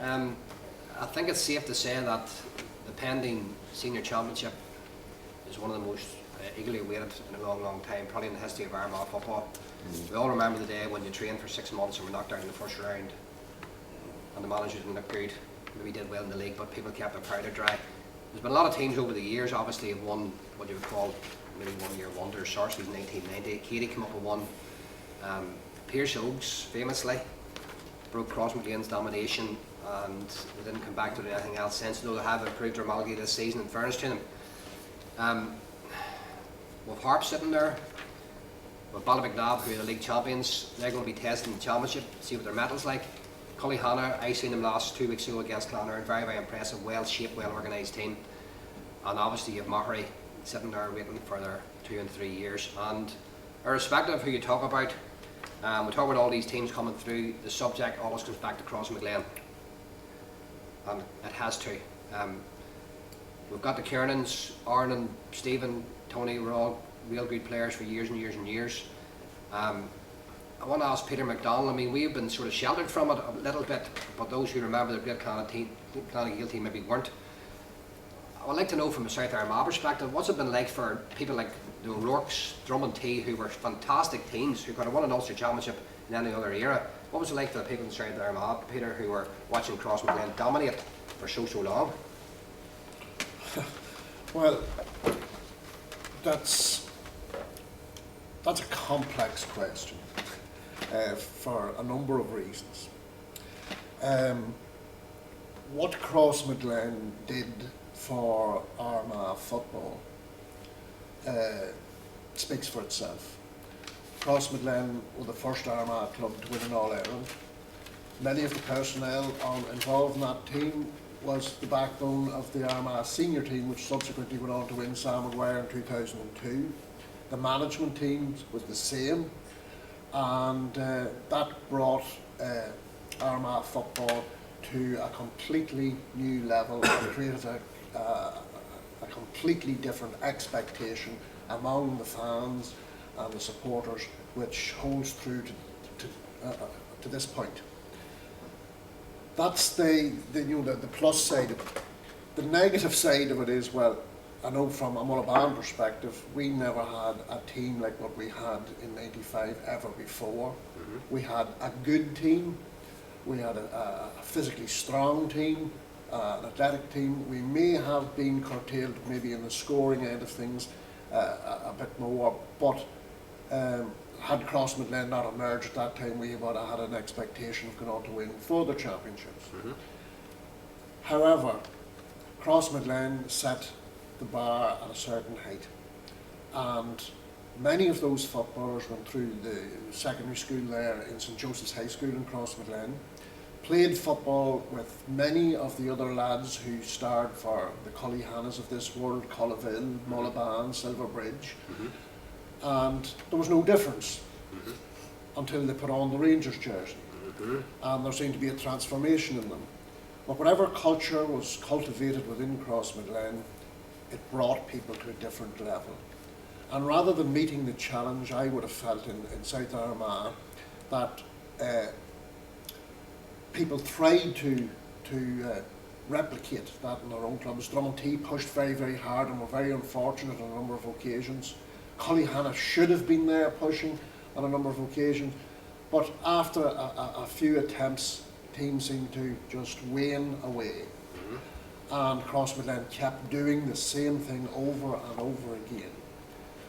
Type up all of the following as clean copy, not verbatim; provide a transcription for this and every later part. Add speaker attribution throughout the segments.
Speaker 1: I think it's safe to say that the pending senior championship is one of the most eagerly awaited in a long, long time, probably in the history of Armagh football. We all remember the day when you trained for 6 months and were knocked out in the first round, and the manager didn't look good. Maybe did well in the league, but people kept their powder dry. There's been a lot of teams over the years, obviously, have won what you would call maybe one-year wonders. Sarsfield in 1990, Katie came up with one. Pearse Oaks, famously, broke Crossmaglane's domination, and they didn't come back to do anything else since, though they have improved dramatically this season, in fairness to them. With Harp sitting there, with Ballymacnab, who are the league champions, they're going to be testing the championship, see what their metal's like. Cullyhanna, I seen them last 2 weeks ago against Clonard, very, very impressive, well-shaped, well-organised team. And obviously you have Mahary sitting there waiting for their 2 and 3 years. And irrespective of who you talk about, we talk about all these teams coming through, the subject always comes back to Crossmaglen. And it has to. We've got the Kiernans, Aaron and Stephen, Tony, were all real good players for years and years and years. I want to ask Peter McDonald, I mean, we've been sort of sheltered from it a little bit, but those who remember the great Clonagale team maybe weren't. I would like to know from a South Armagh perspective, what's it been like for people like the O'Rourke's, Drummond T, who were fantastic teams, who could have won an Ulster Championship in any other era? What was it like for the people in South Armagh, Peter, who were watching Crossmaglen dominate for so long?
Speaker 2: Well, that's a complex question for a number of reasons. What Crossmaglen did for Armagh football speaks for itself. Crossmaglen were the first Armagh club to win an All-Ireland. Many of the personnel involved in that team was the backbone of the Armagh senior team, which subsequently went on to win Sam Maguire in 2002. The management team was the same, and that brought Armagh football to a completely new level and created a completely different expectation among the fans and the supporters, which holds through to this point. That's the plus side of it. The negative side of it is, well, I know from a Mullaghband perspective, we never had a team like what we had in '95 ever before. We had a good team, we had a physically strong team, an athletic team. We may have been curtailed maybe in the scoring end of things a bit more, but had Crossmaglen not emerged at that time, we would have had an expectation of going on to win further championships. However, Crossmaglen set the bar at a certain height, and many of those footballers went through the secondary school there in St Joseph's High School in Crossmaglen, played football with many of the other lads who starred for the Cullyhannas of this world, Cullaville, Mullaghband, Silverbridge, and there was no difference until they put on the Rangers jersey, and there seemed to be a transformation in them. But whatever culture was cultivated within Crossmaglen, it brought people to a different level. And rather than meeting the challenge, I would have felt in South Armagh that people tried to replicate that in their own clubs. Drummond T pushed very, very hard and were very unfortunate on a number of occasions. Cullyhanna should have been there pushing on a number of occasions, but after a few attempts, teams seemed to just wane away. And Crossmaglen kept doing the same thing over and over again.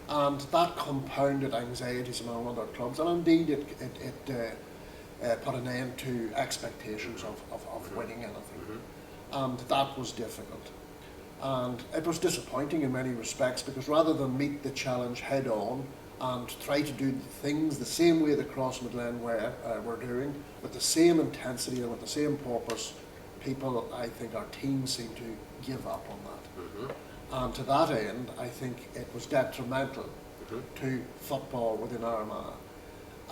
Speaker 2: And that compounded anxieties among other clubs, and indeed it put an end to expectations of winning anything. And that was difficult. And it was disappointing in many respects, because rather than meet the challenge head on and try to do things the same way that Crossmaglen were doing, with the same intensity and with the same purpose, people, I think our team seemed to give up on that. And to that end, I think it was detrimental to football within Armagh,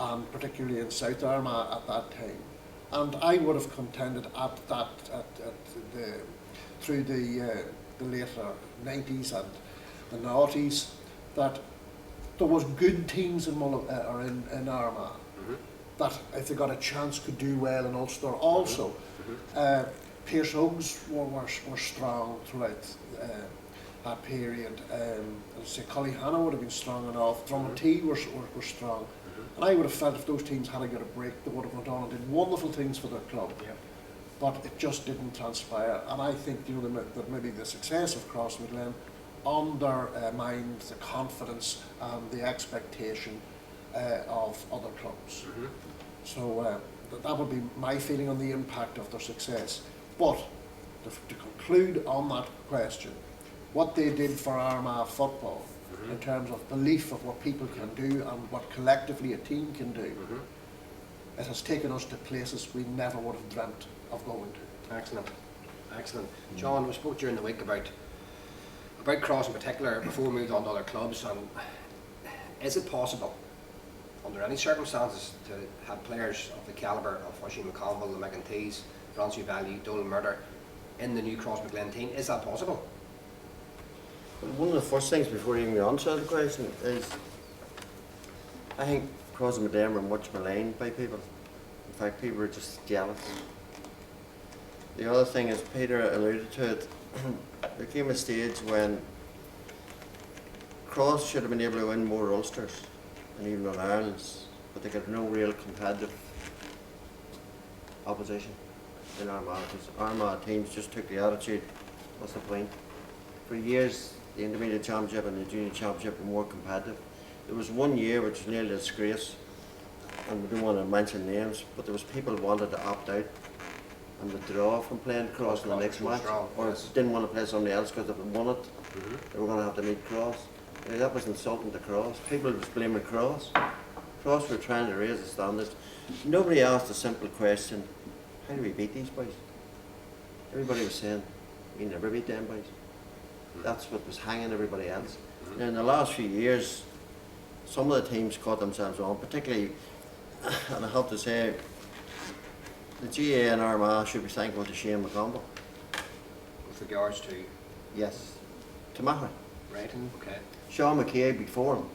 Speaker 2: and particularly in South Armagh at that time. And I would have contended through the later 90s and the noughties that there was good teams in Armagh. that if they got a chance could do well in Ulster also. Pearse Oaks were strong throughout that period. As I say, Collyhanna would have been strong enough. Drummond were strong. And I would have felt if those teams had got a break, they would have went on and did wonderful things for their club.
Speaker 1: Yeah.
Speaker 2: But it just didn't transpire. And I think that maybe the success of Crossmaglen undermined the confidence and the expectation of other clubs. So that would be my feeling on the impact of their success. But to conclude on that question, what they did for Armagh football in terms of belief of what people can do and what collectively a team can do, it has taken us to places we never would have dreamt of going to.
Speaker 1: Excellent, excellent. John, we spoke during the week about Cross in particular before we moved on to other clubs, and is it possible under any circumstances to have players of the calibre of Oisin McConville, the McEntees, Francie Value, Donal Murder in the new Crossmaglen team? Is that possible?
Speaker 3: Well, one of the first things before you even answer the question is I think Crossmaglen were much maligned by people. In fact, people were just jealous. The other thing is, Peter alluded to it, there came a stage when Cross should have been able to win more Ulsters and even on Ireland's, but they got no real competitive opposition in Armagh, because Armagh teams just took the attitude, what's the point? For years, the Intermediate Championship and the Junior Championship were more competitive. There was one year which was nearly a disgrace, and we don't want to mention names, but there was people who wanted to opt out and withdraw from playing Cross in the next match, or didn't want to play somebody else because if they won it, they were going to have to meet Cross. You know, that was insulting to Cross. People was blaming Cross. Cross were trying to raise the standards. Nobody asked a simple question, how do we beat these boys? Everybody was saying, we never beat them boys. That's what was hanging everybody else. Now, in the last few years, some of the teams caught themselves on, particularly, and I have to say, the GA and Armagh should be thankful to Shane McConville.
Speaker 1: With regards to?
Speaker 3: Yes, to Mahra.
Speaker 1: Right, okay.
Speaker 3: Sean McCabe before him.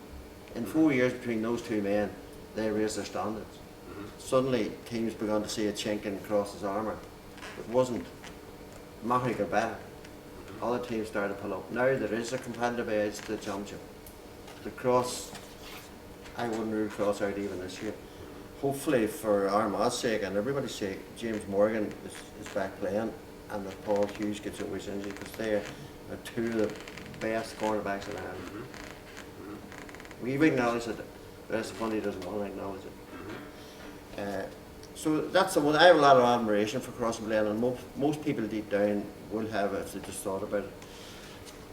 Speaker 3: In 4 years between those two men, they raised their standards. Suddenly, teams began to see a chink in Cross's armour. It wasn't. Mahra got better. Other teams started to pull up. Now there is a competitive edge to the championship. The Cross, I wouldn't rule Cross out even this year. Hopefully for Armagh's sake and everybody's sake, James Morgan is back playing and that Paul Hughes gets over his injury, because they are two of the best cornerbacks in Ireland. We've acknowledged it, the rest of the country doesn't want to acknowledge it. So that's the one. I have a lot of admiration for Crossmaglen, and most people deep down will have if they just thought about it.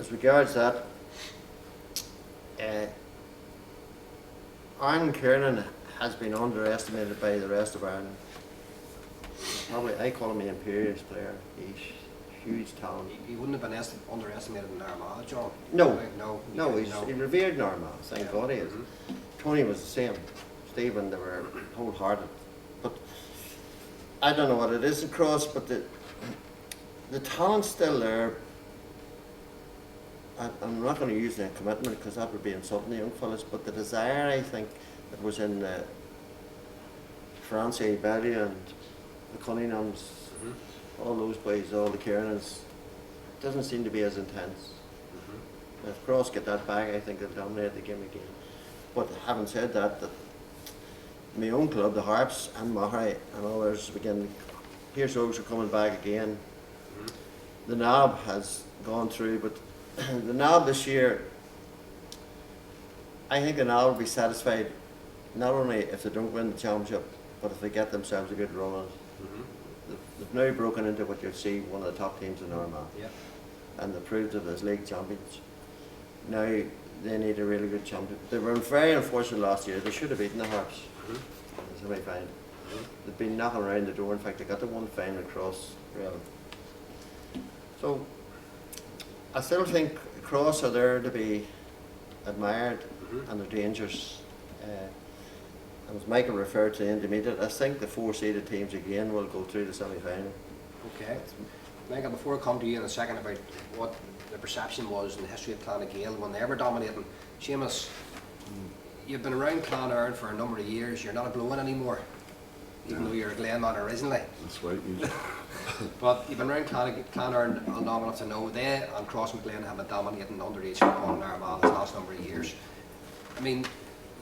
Speaker 3: As regards that, Ireland Kiernan has been underestimated by the rest of Ireland. Probably, I call him the imperious player. He's huge talent.
Speaker 1: He wouldn't have been underestimated in Armagh, John?
Speaker 3: No,
Speaker 1: no,
Speaker 3: he's revered in Armagh, thank God he is. Tony was the same. Stephen, they were wholehearted. But I don't know what it is across, but the talent's still there. I'm not going to use the commitment because that would be insulting the young fellas, but the desire, I think, that was in Francie Belly and the Cunninghams, all those boys, all the Kiernans, doesn't seem to be as intense. If Cross get that back, I think they'll dominate the game again. But having said that, my own club, the Harps and Mahra and others, again, Pearse Oaks are coming back again. The Knob has gone through, but the Knob this year, I think the Knob will be satisfied not only if they don't win the championship, but if they get themselves a good run on it. They've now broken into what you'd see one of the top teams in Armagh, and they've proved it as league champions. Now they need a really good champion. They were very unfortunate last year. They should have beaten the Harps in the semi-final. They've been knocking around the door. In fact, they got the one final across really. So I still think Cross are there to be admired, and their dangers. And as Michael referred to the intermediate, I think the 4-seeded teams again will go through the semi-final.
Speaker 1: Okay. Michael, before I come to you in a second about what the perception was in the history of Clonagale when they were dominating, Seamus, you've been around Clonard for a number of years. You're not a blow-in anymore. even though you're a Glen man originally.
Speaker 4: That's right. You-
Speaker 1: But you've been around Clonard long enough to know they and Crossmaglen have been dominating underage football in Armagh this last number of years. I mean,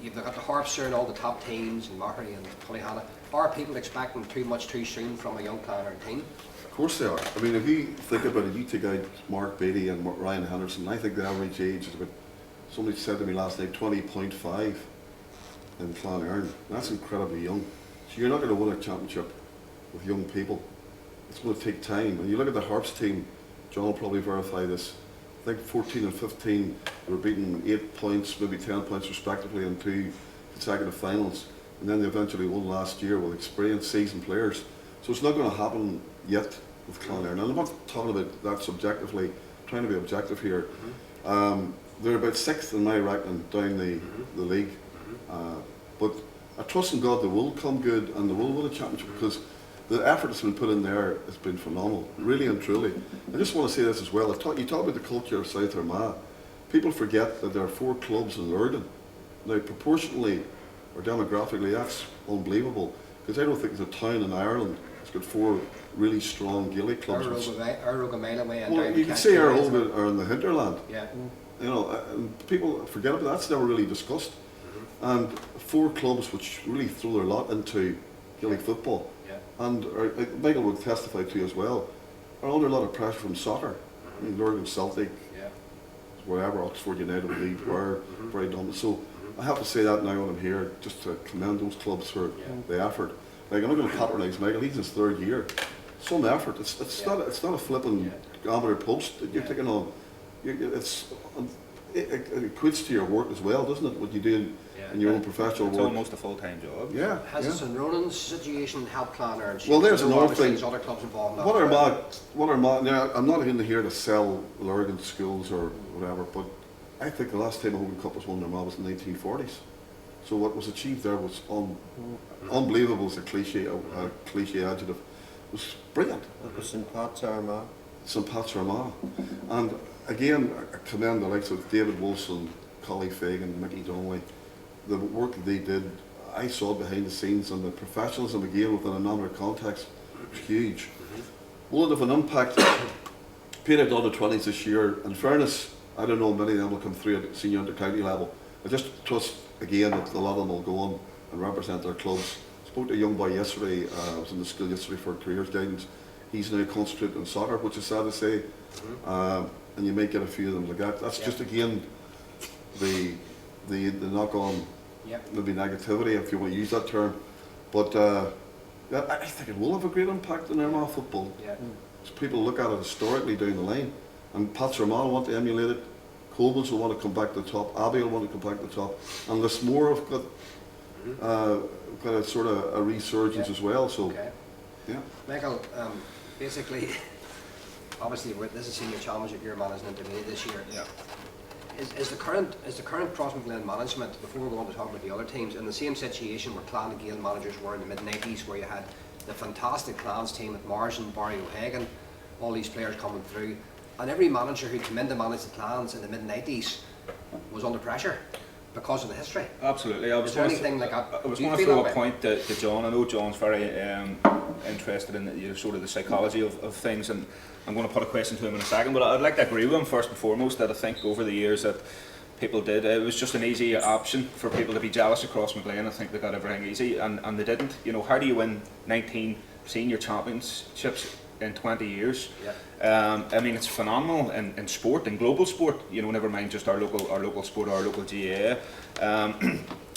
Speaker 1: you've got the Harps there and all the top teams in Mockery and Tullyhanna. Are people expecting too much too soon from a young Clonard team?
Speaker 4: Of course they are. I mean, if you think about it, you take out Mark Beatty and Ryan Henderson, I think the average age is about, somebody said to me last night, 20.5 in Clonard. That's incredibly young. So you're not going to win a championship with young people. It's going to take time. When you look at the Harps team, John will probably verify this, I think 14 and 15 they were beaten 8 points, maybe 10 points respectively in 2 consecutive finals. And then they eventually won last year with experienced seasoned players. So it's not going to happen yet with Clonard. And I'm not talking about that subjectively, I'm trying to be objective here. They're about 6th in my reckoning down the league. But I trust in God they will come good and they will win a championship because the effort that's been put in there has been phenomenal, really and truly. I just want to say this as well. You talk about the culture of South Armagh. People forget that there are 4 clubs in Lurgan. Now, proportionally or demographically, that's unbelievable because I don't think there's a town in Ireland that's got 4 really strong Gaelic clubs.
Speaker 1: Arrogamelia and
Speaker 4: Well, you can say Arroga are in the hinterland.
Speaker 1: Yeah.
Speaker 4: You know, and people forget about that. That's never really discussed. And 4 clubs which really throw their lot into Gaelic football, and Michael would testify to as well, are under a lot of pressure from soccer. I mean, Lurgan, Celtic, wherever, Oxford United, Leeds were very dominant. So I have to say that now when I'm here, just to commend those clubs for the effort. Like, I'm not going to patronise Michael, he's in his 3rd year. Some effort. It's not a flipping amateur post that you're taking on. It equates to your work as well, doesn't it? What you do in your own professional
Speaker 5: It's
Speaker 4: work.
Speaker 5: almost a full-time job.
Speaker 4: Yeah.
Speaker 1: Has the St Ronan's situation helped Clonard?
Speaker 4: Well, there's
Speaker 1: I know
Speaker 4: another
Speaker 1: obviously
Speaker 4: thing.
Speaker 1: There's other clubs involved in that.
Speaker 4: What Armagh, now I'm not in here to sell Lurgan schools or whatever, but I think the last time a Hogan Cup was won in Armagh was in the 1940s. So what was achieved there was unbelievable. It's a cliche adjective. It was brilliant.
Speaker 3: It was St. Pat's Armagh.
Speaker 4: St. Pat's Armagh. And again, I commend the likes of David Wilson, Collie Fagan, Mickey Donnelly. The work that they did, I saw behind the scenes, and the professionalism again within a number of contexts was huge. Will it have an impact? Peter done the 20s this year. In fairness, I don't know many of them will come through at senior inter-county level. I just trust again that a lot of them will go on and represent their clubs. I spoke to a young boy yesterday, I was in the school yesterday for careers guidance. He's now concentrating on soccer, which is sad to say. And you might get a few of them like that. That's just again the knock-on maybe negativity, if you want to use that term. But I think it will have a great impact on Armagh football. So people look at it historically down the line, and Pats Armagh want to emulate it. Colbans will want to come back to the top. Abbey will want to come back to the top, and Lismore have got a sort of a resurgence as well. So,
Speaker 1: Michael, basically, obviously this is senior championship year managing intermediate this year. Is the current Crossmaglen management, before we go on to talk about the other teams, in the same situation where Clan and Gael managers were in the mid-90s, where you had the fantastic Clans team at Marsden, Barry O'Hagan, all these players coming through, and every manager who came in to manage the Clans in the mid-90s was under pressure because of the history?
Speaker 5: Absolutely.
Speaker 1: I was going
Speaker 5: to throw a point to John. I know John's very interested in sort of the psychology of things, and I'm going to put a question to him in a second, but I'd like to agree with him first and foremost that I think over the years that people did, it was just an easy option for people to be jealous of Crossmaglen. I think they got everything easy, and they didn't. You know, how do you win 19 senior championships in 20 years? I mean, it's phenomenal in sport, in global sport, you know, never mind just our local sport, our local GAA.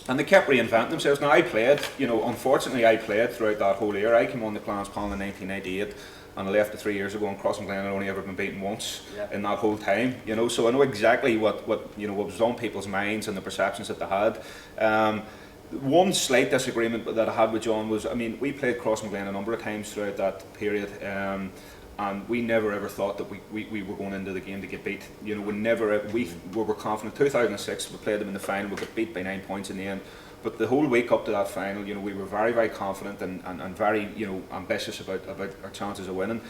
Speaker 5: And they kept reinventing themselves. Now, I played, you know, unfortunately I played throughout that whole year. I came on the Clans panel in 1998 and I left it 3 years ago, and Crossmaglen had only ever been beaten once in that whole time, you know, so I know exactly what was on people's minds and the perceptions that they had. One slight disagreement that I had with John was, I mean, we played Crossmaglen a number of times throughout that period, and we never ever thought that we were going into the game to get beat. You know, we were confident. 2006, we played them in the final, we got beat by 9 points in the end. But the whole week up to that final, you know, we were very, very confident and very, you know, ambitious about our chances of winning.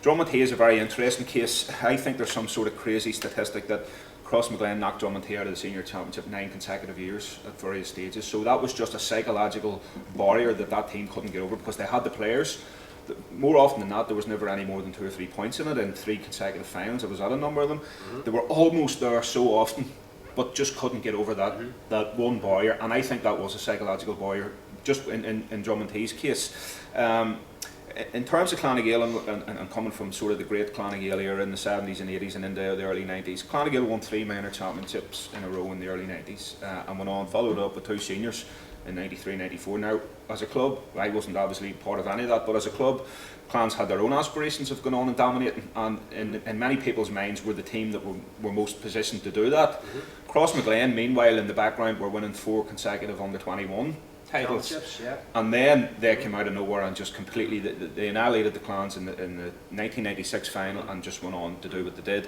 Speaker 5: Drummond Hay is a very interesting case. I think there's some sort of crazy statistic that Crossmaglen knocked Drummondhead out of the senior championship 9 consecutive years at various stages. So that was just a psychological barrier that team couldn't get over, because they had the players. More often than not, there was never any more than 2 or 3 points in it in 3 consecutive finals. It was at a number of them. They were almost there so often, but just couldn't get over that one barrier. And I think that was a psychological barrier, just in Drummondhead's case. In terms of Clonagale and coming from sort of the great Clonagale era in the 70s and 80s and into the early 90s, Clonagale won 3 minor championships in a row in the early 90s and went on, followed up with 2 seniors in 93, 94. Now, as a club, I wasn't obviously part of any of that, but as a club, Clans had their own aspirations of going on and dominating, and in many people's minds were the team that were most positioned to do that. Crossmaglen, meanwhile, in the background, were winning 4 consecutive under-21 titles,
Speaker 1: Yeah.
Speaker 5: and then they came out of nowhere and just completely they annihilated the Clans in the 1996 final and just went on to do what they did.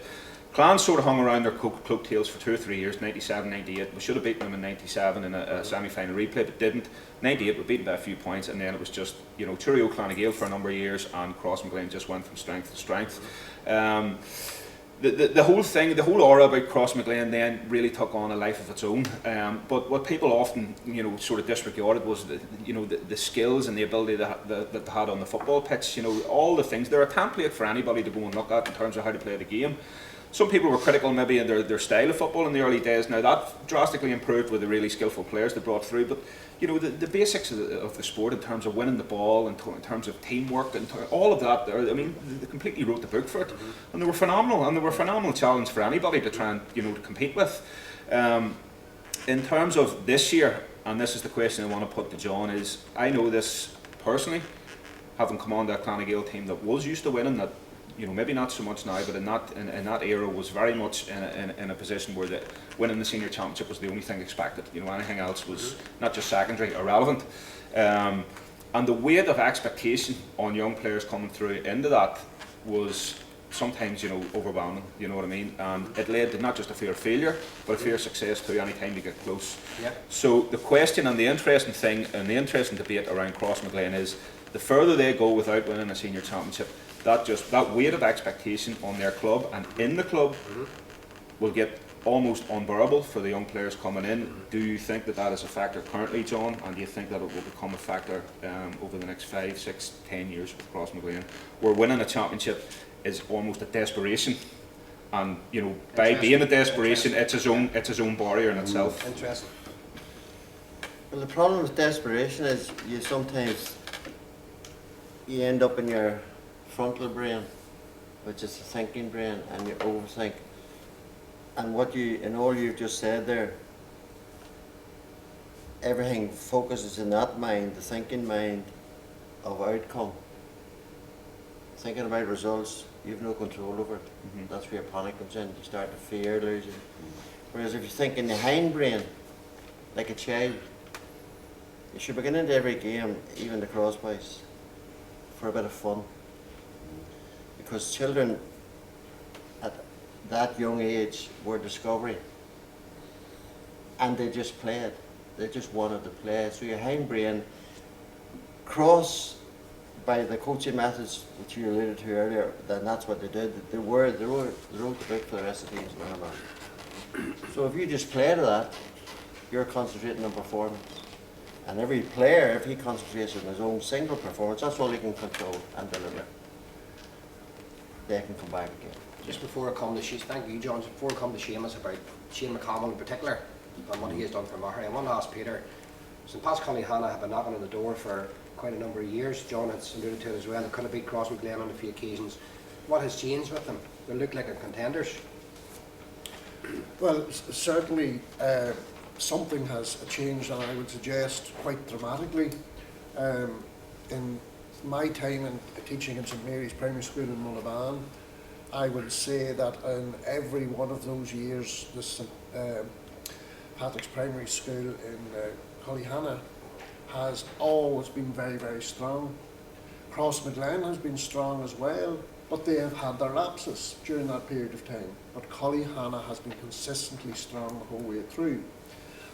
Speaker 5: Clans sort of hung around their coattails for 2 or 3 years, 97, 98. We should have beaten them in 97 in a semi-final replay, but didn't. 98 we beaten by a few points, and then it was just, you know, Cheerio Clonagale for a number of years, and Crossmaglen just went from strength to strength. The whole thing, the whole aura about Crossmaglen then really took on a life of its own. But what people often, you know, sort of disregarded was the skills and the ability that they had on the football pitch. You know, all the things. They're a template for anybody to go and look at in terms of how to play the game. Some people were critical maybe in their style of football in the early days. Now that drastically improved with the really skillful players they brought through. But you know, the basics of the sport in terms of winning the ball, and in terms of teamwork, and all of that, I mean, they completely wrote the book for it, and they were phenomenal, and they were a phenomenal challenge for anybody to try and, you know, to compete with. In terms of this year, and this is the question I want to put to John, is I know this personally, having come on that Clonagale team that was used to winning, that, you know, maybe not so much now, but in that era was very much in a position where winning the senior championship was the only thing expected. You know, anything else was not just secondary, irrelevant. And the weight of expectation on young players coming through into that was sometimes, you know, overwhelming. You know what I mean? And it led to not just a fear of failure, but a fear of success too. Any time you get close.
Speaker 1: Yep.
Speaker 5: So the question and the interesting thing and the interesting debate around Crossmaglen is the further they go without winning a senior championship, that weight of expectation on their club and in the club will get almost unbearable for the young players coming in. Do you think that is a factor currently, John, and do you think that it will become a factor over the next 5, 6, 10 years with Crossmaglen, where winning a championship is almost a desperation, and, you know, by being a desperation, it's its own barrier in itself?
Speaker 1: Interesting.
Speaker 3: Well, the problem with desperation is you sometimes end up in your frontal brain, which is the thinking brain, and you overthink. And all you've just said there, everything focuses in that mind, the thinking mind of outcome. Thinking about results, you have no control over it. That's where your panic comes in. You start to fear losing. Whereas if you think in the hindbrain, like a child, you should begin into every game, even the crossboys, for a bit of fun. Because children at that young age were discovery, and they just played. They just wanted to play. So your hindbrain, cross by the coaching methods which you alluded to earlier, then that's what they did. They wrote the book for the rest of the teams. So if you just play to that, you're concentrating on performance. And every player, if he concentrates on his own single performance, that's all he can control and deliver. They can come back again.
Speaker 1: Just before I come to thank you, John, before I come to Seamus about Shane McConnell in particular and what he has done for Mahary, I want to ask Peter, St. Pat's Conleyhanna have been knocking on the door for quite a number of years. John has alluded to it as well. They could have beat Crossmaglen on a few occasions. What has changed with them? They look like they're contenders.
Speaker 2: Well, certainly something has changed, and I would suggest quite dramatically. In my time in teaching in St Mary's Primary School in Mullaban, I would say that in every one of those years, the St Patrick's Primary School in Conleyhanna has always been very, very strong. Crossmaglen has been strong as well, but they have had their lapses during that period of time. But Conleyhanna has been consistently strong the whole way through.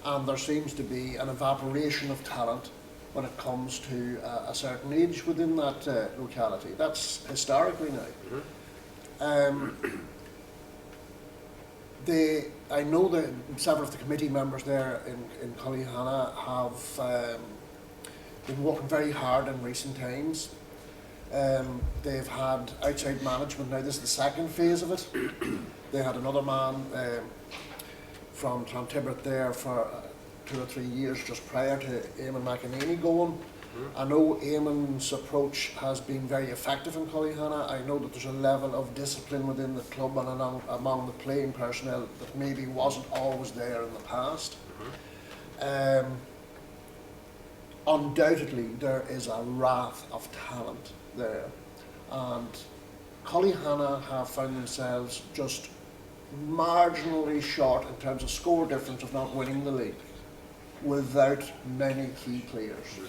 Speaker 2: And there seems to be an evaporation of talent when it comes to a certain age within that locality. That's historically now. I know that several of the committee members there in Cullyhanna have been working very hard in recent times. They've had outside management. Now this is the second phase of it. They had another man from Clontibbert there for 2 or 3 years just prior to Eamon McEnany going. I know Eamon's approach has been very effective in Cullyhanna. I know that there's a level of discipline within the club and among the playing personnel that maybe wasn't always there in the past. Undoubtedly there is a raft of talent there, and Cullyhanna have found themselves just marginally short in terms of score difference of not winning the league without many key players.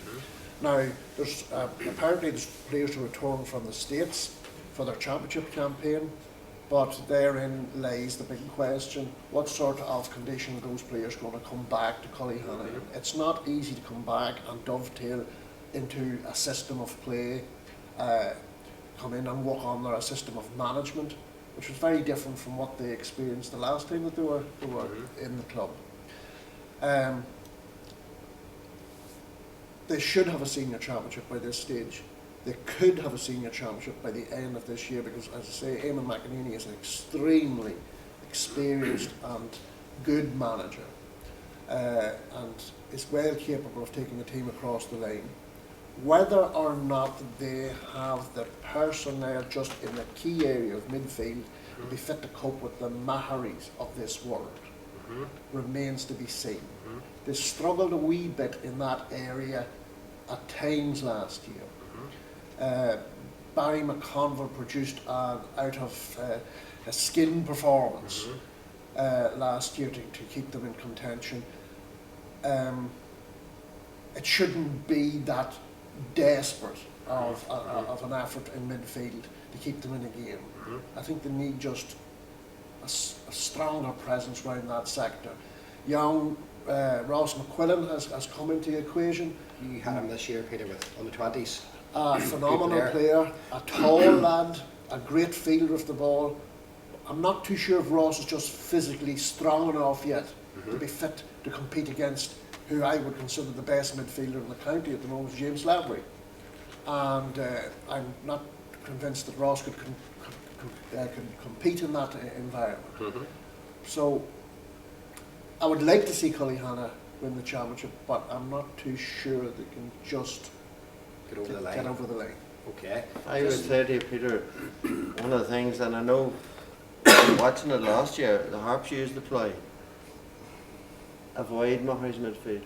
Speaker 2: Now, there's apparently there's players who return from the States for their championship campaign, but therein lies the big question: what sort of condition are those players going to come back to Cullyhanna in? It's not easy to come back and dovetail into a system of play, come in and work on a system of management, which was very different from what they experienced the last time that they were in the club. They should have a senior championship by this stage. They could have a senior championship by the end of this year because, as I say, Eamon McEnany is an extremely experienced and good manager, and is well capable of taking the team across the line. Whether or not they have the personnel just in the key area of midfield to be fit to cope with the Maharis of this world remains to be seen. They struggled a wee bit in that area at times last year. Barry McConville produced an out of a skin performance last year to keep them in contention. It shouldn't be that desperate of an effort in midfield to keep them in a game. I think they need just a stronger presence around that sector. Young Ross McQuillan has come into the equation.
Speaker 1: You had him this year, Peter, with under 20s.
Speaker 2: A phenomenal player, a tall lad, a great fielder of the ball. I'm not too sure if Ross is just physically strong enough yet to be fit to compete against who I would consider the best midfielder in the county at the moment, James Lavery. And I'm not convinced that Ross could compete in that environment. So I would like to see Cullyhanna win the championship, but I'm not too sure they can just
Speaker 1: Get over the line.
Speaker 2: get over the line.
Speaker 1: Okay.
Speaker 3: I would say to you, Peter, one of the things, and I know watching it last year, the Harps used the ploy. Avoid Mahary's midfield.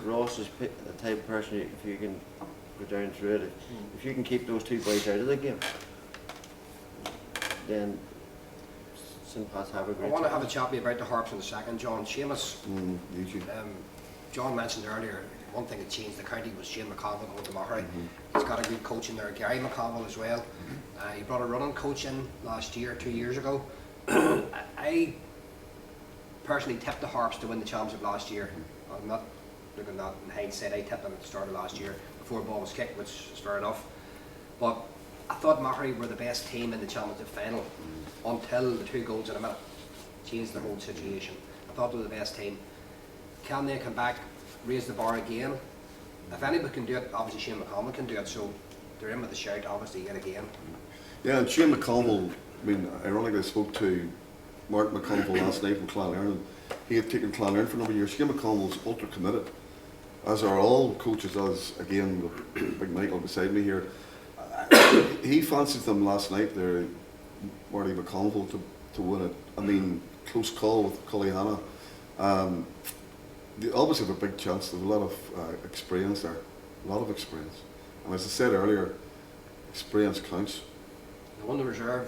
Speaker 3: Ross is the type of person, if you can go down through it, if you can keep those two boys out of the game, then St. Pat's have a
Speaker 1: I
Speaker 3: great
Speaker 1: want to
Speaker 3: chance.
Speaker 1: have a chat with you about the Harps in a second, John. Seamus,
Speaker 4: Usually.
Speaker 1: John mentioned earlier, one thing that changed the county was Shane McConville going to Mahary. He's got a good coach in there, Gary McConville as well. He brought a running coach in last year, 2 years ago. I personally tipped the Harps to win the championship last year. I'm not looking at that in hindsight. I tipped them at the start of last year before the ball was kicked, which is fair enough. But I thought Mahary were the best team in the championship final until the 2 goals in a minute changed the whole situation. I thought they were the best team. Can they come back, raise the bar again? If anybody can do it, obviously Shane McConville can do it, so they're in with the shout, obviously, yet again.
Speaker 4: Yeah, and Shane McConville, I mean, ironically I spoke to Mark McConville last night from Clonlern. He had taken Clonlern for a number of years. Shane McConville's ultra committed, as are all coaches, as again, with Big Michael beside me here. He fancied them last night there, Marty McConville, to win it. I mean, close call with Cullyhanna. They obviously have a big chance. There's a lot of experience there, a lot of experience. And as I said earlier, experience counts.
Speaker 1: They won the reserve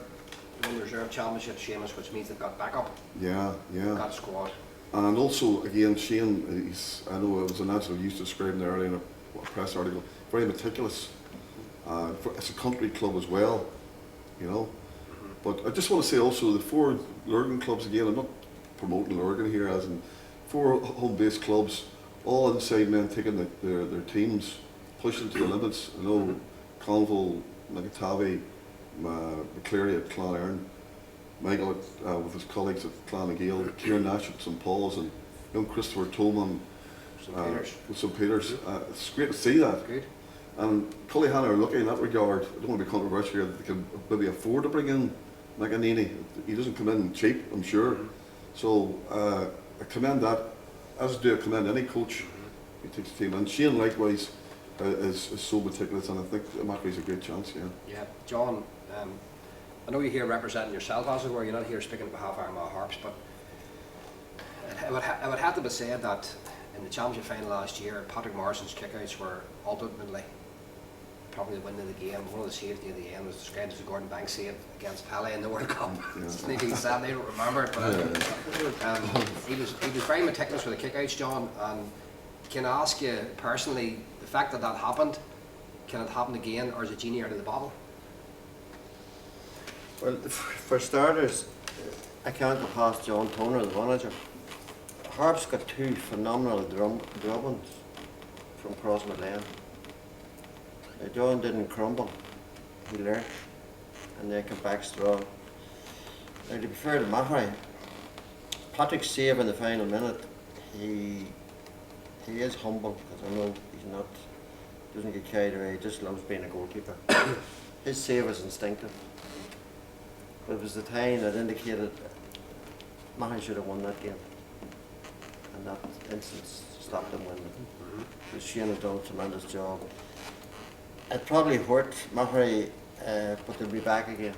Speaker 1: championship, Seamus, which means they've got backup,
Speaker 4: Yeah, yeah.
Speaker 1: got a squad.
Speaker 4: And also, again, Shane, I know it was an answer you used to describe him there earlier in a press article, very meticulous. It's a country club as well, you know. But I just want to say also, the 4 Lurgan clubs, again, I'm not promoting Lurgan here, as in 4 home-based clubs, all inside men taking their teams, pushing to the limits. I know Conville, Nagatavi, McCleary at Clonlern, Michael with his colleagues at Clonagale, Kieran Nash at St Paul's, and young Christopher Tolman
Speaker 1: St. Peter's.
Speaker 4: with St Peters. It's great to see that.
Speaker 1: Good.
Speaker 4: And Cullyhanna are lucky in that regard. I don't want to be controversial here, that they can maybe afford to bring in McEnany. He doesn't come in cheap, I'm sure. So I commend that, as do I commend any coach who takes the team. And Shane likewise is so meticulous, and I think Mackie's a great chance, yeah.
Speaker 1: Yeah, John, I know you're here representing yourself, as it were. You're not here speaking on behalf of Armagh Harps, but it would have to be said that in the championship final last year, Patrick Morrison's kickouts were ultimately probably the win of the game. One of the saves near the end was described as a Gordon Banks save against Pele in the World Cup. It's nearly sad they don't remember it, but he was very meticulous with the kickouts, John. And can I ask you personally, the fact that happened, can it happen again, or is it genie out of the bottle?
Speaker 3: Well, for starters, I can't go past John Toner, the manager. Harps got 2 phenomenal drubbings from Crossmaglen. John didn't crumble, he learned, and they came back strong. Now, to be fair to Mahray, Patrick's save in the final minute, he is humble, because I know he's not, doesn't get carried away, he just loves being a goalkeeper. His save was instinctive, but it was the time that indicated Mahray should have won that game, and that instance stopped him winning. Because Shane had done a tremendous job. It probably hurt Mahray, but they'll be back again.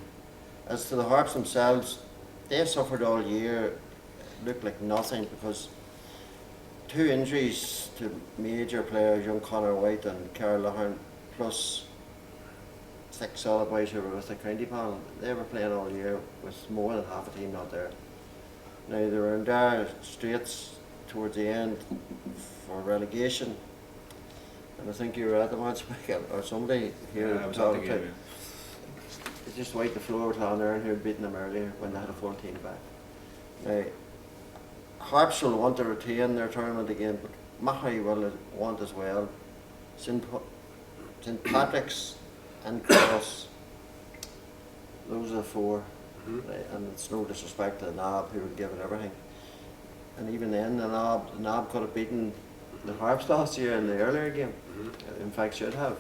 Speaker 3: As to the Harps themselves, they suffered all year, looked like nothing, because 2 injuries to major players, young Conor White and Carl Lahern, plus 6 solid boys who were with the county panel. They were playing all year with more than half a team not there. Now they were in dire straits towards the end for relegation. And I think you were at the match, Michael, or somebody here
Speaker 5: I was
Speaker 3: talked
Speaker 5: at the game,
Speaker 3: They just wiped the floor with Clonard, who had beaten them earlier when they had a 14 back. Now, Harps will want to retain their tournament again, but Mahray will want as well. St Patrick's and Cross, those are the 4. Right? And it's no disrespect to the Knob, who would give it everything. And even then, the Knob could have beaten the Harps last year in the earlier game. In fact, should have.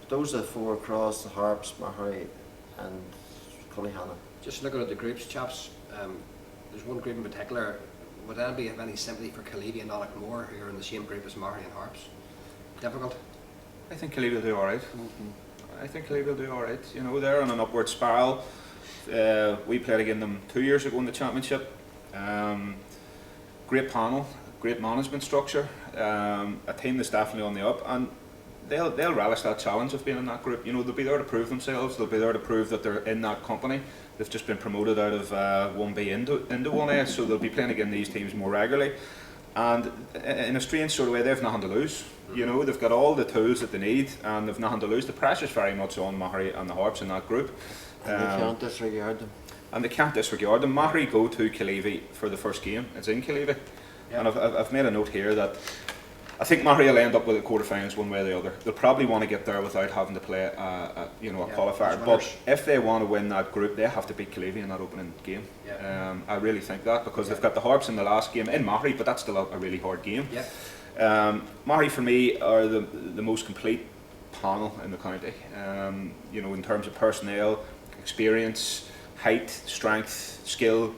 Speaker 3: Those are the 4 across: the Harps, Mahray, and Cullyhanna.
Speaker 1: Just looking at the groups, chaps, there's one group in particular. Would anybody have any sympathy for Calivia and Knockmore, who are in the same group as Mahray and Harps? Difficult?
Speaker 5: I think Calivia will do alright. I think Calivia will do alright. You know, they're on an upward spiral. We played against them 2 years ago in the championship. Great panel, great management structure, a team that's definitely on the up, and they'll relish that challenge of being in that group. You know, they'll be there to prove themselves. They'll be there to prove that they're in that company. They've just been promoted out of 1B into 1A, so they'll be playing against these teams more regularly. And in a strange sort of way, they've nothing to lose. You know, they've got all the tools that they need, and they've nothing to lose. The pressure's very much on Mahray and the Harps in that group.
Speaker 3: And they can't disregard them.
Speaker 5: And they can't disregard them. Mahray go to Calivia for the first game. It's in Calivia.
Speaker 1: Yeah.
Speaker 5: And I've made a note here that I think Mahray will end up with the quarterfinals one way or the other. They'll probably want to get there without having to play a qualifier. But if they want to win that group, they have to beat Calivia in that opening game.
Speaker 1: Yeah.
Speaker 5: I really think that, because they've got the Harps in the last game in Mahray, but that's still a really hard game.
Speaker 1: Yeah.
Speaker 5: Mahray for me are the most complete panel in the county. You know, in terms of personnel, experience, height, strength, skill.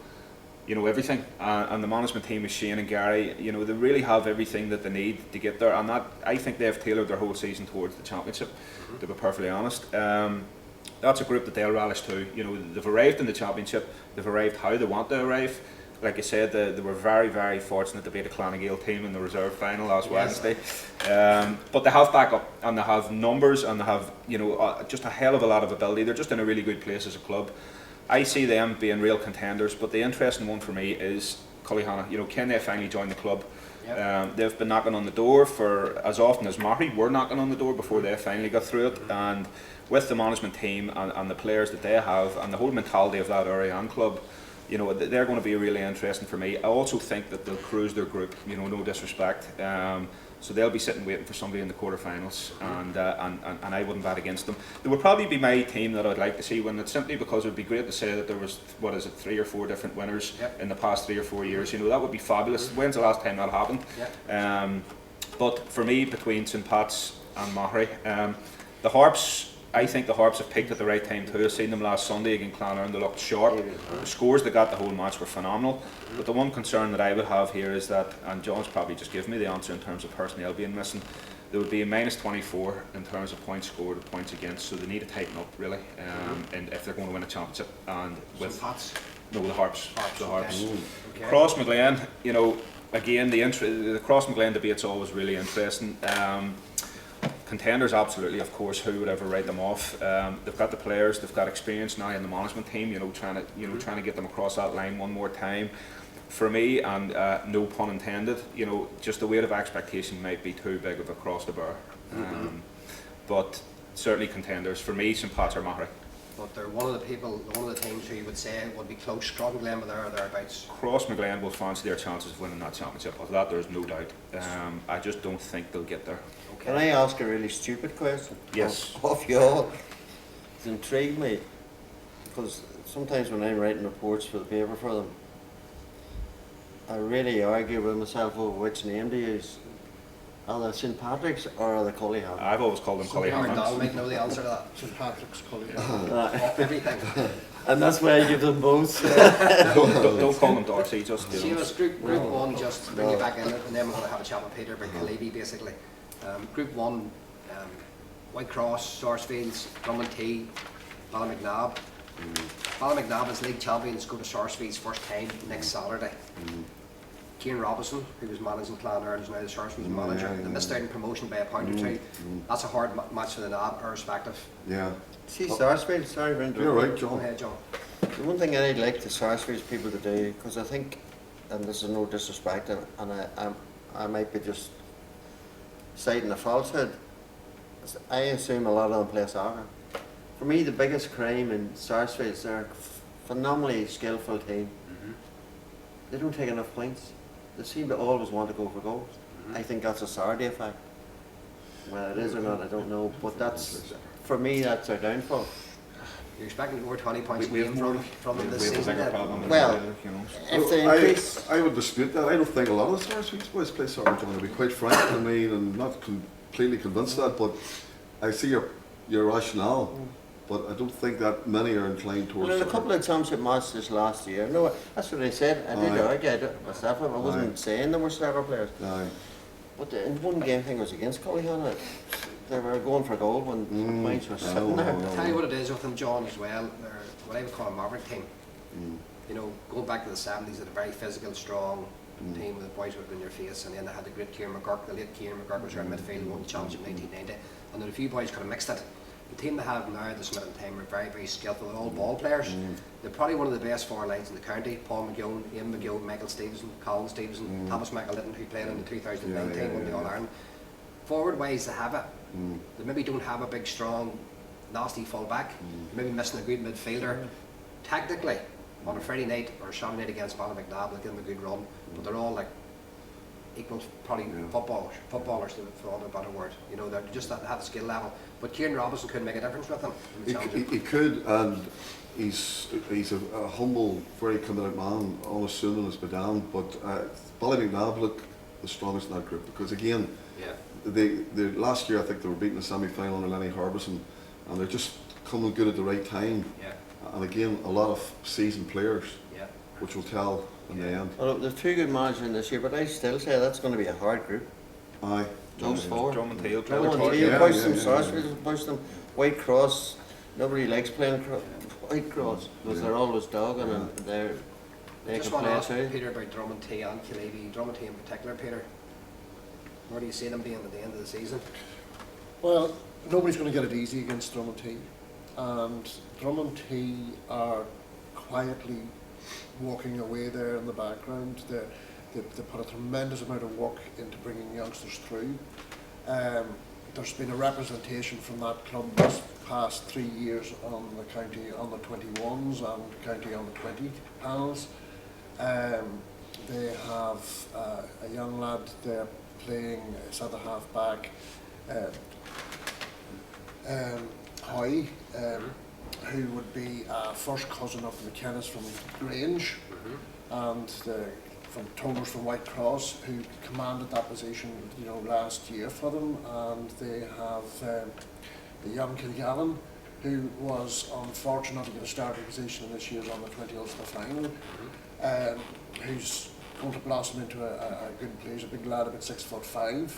Speaker 5: You know, everything, and the management team with Shane and Gary, you know, they really have everything that they need to get there, and that, I think they've tailored their whole season towards the championship, to be perfectly honest. That's a group that they'll relish too. You know, they've arrived in the championship, they've arrived how they want to arrive. Like I said, they were very, very fortunate to beat a Clonagale team in the reserve final last Wednesday. But they have backup, and they have numbers, and they have, you know, just a hell of a lot of ability. They're just in a really good place as a club. I see them being real contenders, but the interesting one for me is Cullyhanna. You know, can they finally join the club? Yep. They've been knocking on the door for as often as Mahray were knocking on the door before they finally got through it. And with the management team and the players that they have, and the whole mentality of that Ariane club, you know, they're going to be really interesting for me. I also think that they'll cruise their group. You know, no disrespect. So they'll be sitting waiting for somebody in the quarterfinals, and I wouldn't bat against them. They would probably be my team that I'd like to see win it, simply because it would be great to say that there was, 3 or 4 different winners in the past 3 or 4 years. You know, that would be fabulous. When's the last time that happened? But for me, between St Pat's and Mahary, the Harps, I think the Harps have picked at the right time too. I seen them last Sunday against Clonard, they looked sharp. The scores they got the whole match were phenomenal. But the one concern that I would have here is that, and John's probably just given me the answer in terms of personnel being missing, there would be a -24 in terms of points scored and points against, so they need to tighten up really, and if they're going to win a championship. And with the Harps. The Harps.
Speaker 1: Okay.
Speaker 5: Cross McGlen, you know, again the Cross McGlen debate's always really interesting. Contenders, absolutely, of course. Who would ever write them off? They've got the players, they've got experience now in the management team. You know, trying to get them across that line one more time. For me, and no pun intended, you know, just the weight of expectation might be too big of a cross to bear. But certainly contenders for me, St Pat's or Mahary.
Speaker 1: But they're one of the teams who you would say would be close. Cross McGlen were there or thereabouts.
Speaker 5: Cross McGlen will fancy their chances of winning that championship. Of that, there's no doubt. I just don't think they'll get there.
Speaker 1: Okay.
Speaker 3: Can I ask a really stupid question?
Speaker 5: Yes.
Speaker 3: Of you all. It's intrigued me, because sometimes when I'm writing reports for the paper for them, I really argue with myself over which name to use. Are they St Patrick's or are they Cullyhan?
Speaker 5: I've always called them
Speaker 1: Peter
Speaker 5: Cullyhan.
Speaker 1: McDonald might know the answer to that.
Speaker 2: St Patrick's Cully.
Speaker 1: Off everything.
Speaker 3: And that's why I give them both.
Speaker 5: Don't call them Darcy, just
Speaker 1: See,
Speaker 5: you
Speaker 1: it
Speaker 5: know.
Speaker 1: was group one, just bring you back in it, and then we're going to have a chat with Peter about Caleeby, basically. Group one, White Cross, Sarsfields, Drummond Ballymacnab. Ballymacnab is league champions, go to Sarsfields first time next Saturday. Kieran Robinson, who was managing Clonard, is now the Sarsfields manager. They missed out in promotion by a point or two. That's a hard match for the NAB, irrespective.
Speaker 4: Yeah.
Speaker 3: See, Sarsfield, sorry for
Speaker 4: You're right,
Speaker 1: Go
Speaker 4: John.
Speaker 1: ahead, John.
Speaker 3: The one thing I'd like the Sarsfields people to do, because I think, and this is no disrespect, and I might be just citing a falsehood, is I assume a lot of them play soccer. For me, the biggest crime in Sarsfields, they're a phenomenally skillful team. They don't take enough points. They seem to always want to go for goals. I think that's a Saturday effect. Whether it is or not, I don't know, but that's, for me, that's our downfall.
Speaker 1: You're expecting over 20 points
Speaker 5: We
Speaker 1: a
Speaker 5: have
Speaker 1: game
Speaker 5: more.
Speaker 1: from them this
Speaker 5: We have a
Speaker 1: season.
Speaker 5: bigger
Speaker 1: then?
Speaker 5: problem than
Speaker 3: Well,
Speaker 5: that, you know.
Speaker 3: If they
Speaker 4: Well,
Speaker 3: increase,
Speaker 4: I would dispute that. I don't think a lot of the Sarsfields boys play soccer, John, to be quite frank. I mean, I'm not completely convinced of that, but I see your rationale. But I don't think that many are inclined towards
Speaker 3: well, in a
Speaker 4: soccer.
Speaker 3: couple of championship matches last year, no, that's what I said. I did
Speaker 4: Aye.
Speaker 3: argue it myself. I wasn't saying they were soccer players.
Speaker 4: Aye.
Speaker 3: But in one game, I think it was against Cullyhan. They were going for goal when points were
Speaker 4: I
Speaker 3: sitting
Speaker 4: know,
Speaker 3: there.
Speaker 4: I know.
Speaker 1: Tell you what it is with them, John, as well. They're what I would call a maverick team. You know, going back to the 70s, they're a very physical, strong team with the boys were in your face, and then they had the great Kieran McGurk, the late Kieran McGurk was around midfield, won the championship in 1990, and there were a few boys could have mixed it. The team they have now at this minute in time are very, very skillful. They're all ball players. They're probably one of the best forward lines in the county. Paul McGowan, Ian McGill, Michael Stevenson, Colin Stevenson, Thomas McAlitten, who played in the 2019 won the All-Ireland. Forward wise, they have it. They maybe don't have a big, strong, nasty full back. Maybe missing a good midfielder. Tactically, on a Friday night or a Saturday night against Ballymacnab, they'll give them a good run. But they're all like equal, probably footballers, for all the better word. You know, they're just at the skill level. But Kieran Robinson could make a difference with them. In the championship.
Speaker 4: He could, and he's a humble, very committed man, unassuming as Badan. But Ballymacnab look the strongest in that group because again, the last year I think they were beating the semi-final under Lenny Harbison, and they're just coming good at the right time. And again, a lot of seasoned players, which will tell in the end.
Speaker 3: Well, there's two good managers in this year, but I still say that's going to be a hard group.
Speaker 4: Aye.
Speaker 3: Those four.
Speaker 5: Drummond Hill,
Speaker 3: Drummond
Speaker 5: Clonard.
Speaker 3: Hill,
Speaker 4: Yeah,
Speaker 3: push
Speaker 4: yeah,
Speaker 3: them,
Speaker 4: yeah,
Speaker 3: Sarsfield, push them, White Cross. Nobody likes playing White Cross because they're always dogging and they
Speaker 1: I just
Speaker 3: can
Speaker 1: want to
Speaker 3: play
Speaker 1: ask
Speaker 3: too.
Speaker 1: Peter about Drummond T and Caleeby. Drummond T in particular, Peter. Where do you see them being at the end of the season?
Speaker 2: Well, nobody's going to get it easy against Drummond T, and Drummond T are quietly walking away there in the background. They put a tremendous amount of work into bringing youngsters through. There's been a representation from that club this past 3 years on the county on the 21s and county on the 20 panels. They have a young lad there playing centre half back. Hoy, who would be a first cousin of the McKennas from Grange, and from Tomers from White Cross, who commanded that position, last year for them. And they have Jan Kilgallen, who was unfortunate to get a starting position in this year's under 20 Ulster final, who's going to blossom into a good player. He's a big lad, about 6'5",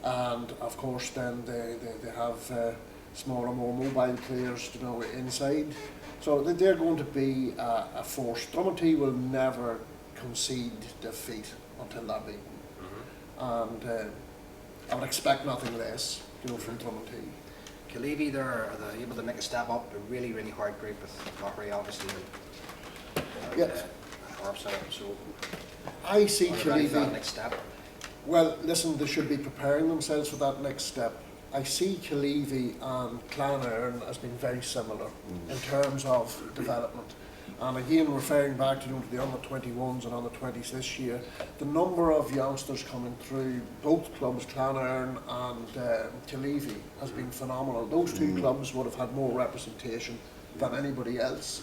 Speaker 2: and of course then they have smaller, more mobile players, inside. So they're going to be a force. Drummond will never concede defeat until that meeting, and I would expect nothing less, from Drummond.
Speaker 1: Killeavy, they're able to make a step up. A really, really hard group with Mockery, obviously, and
Speaker 2: Yes.
Speaker 1: Harps. So
Speaker 2: I see
Speaker 1: are they ready for that
Speaker 2: Killeavy.
Speaker 1: next step?
Speaker 2: Well, listen, they should be preparing themselves for that next step. I see Killeavy and Clonard as being very similar in terms of development. And again, referring back to the under-21s and under-20s this year, the number of youngsters coming through both clubs, Clonard and Killeavy, has been phenomenal. Those two clubs would have had more representation than anybody else.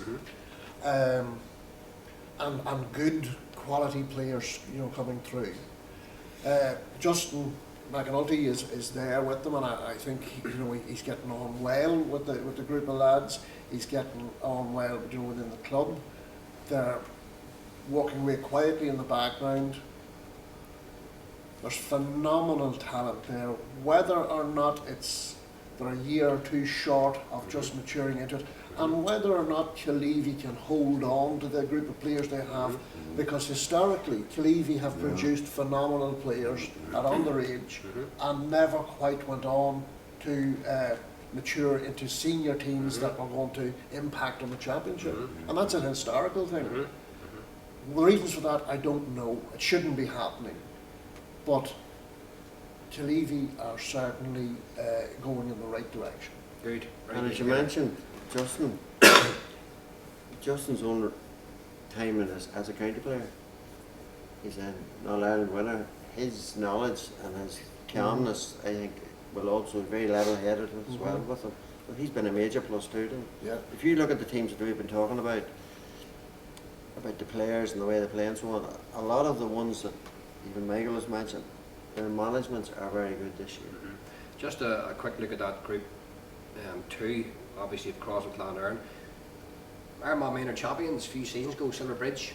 Speaker 2: And good quality players, coming through. Justin McAnulty is there with them, and I think he's getting on well with the group of lads. He's getting on well, within the club. They're walking away quietly in the background. There's phenomenal talent there. Whether or not they're a year or two short of just maturing into it, and whether or not Killeavy can hold on to the group of players they have, because historically Killeavy have produced phenomenal players at underage and never quite went on to mature into senior teams that were going to impact on the championship, and that's an historical thing. The reasons for that I don't know. It shouldn't be happening, but Killeavy are certainly going in the right direction.
Speaker 1: Good. Very
Speaker 3: And
Speaker 1: good
Speaker 3: as you
Speaker 1: to hear.
Speaker 3: mentioned, Justin's own time as a county player, he's an All-Ireland winner. His knowledge and his calmness, I think, will also be very level-headed as well with him. But he's been a major plus too to him.
Speaker 2: Yeah.
Speaker 3: If you look at the teams that we've been talking about the players and the way they play and so on, a lot of the ones that even Michael has mentioned, their managements are very good this year.
Speaker 1: Just a quick look at that group. Two, obviously, of Cross and Clonard. Armagh Minor champions a few seasons ago, Silver Bridge.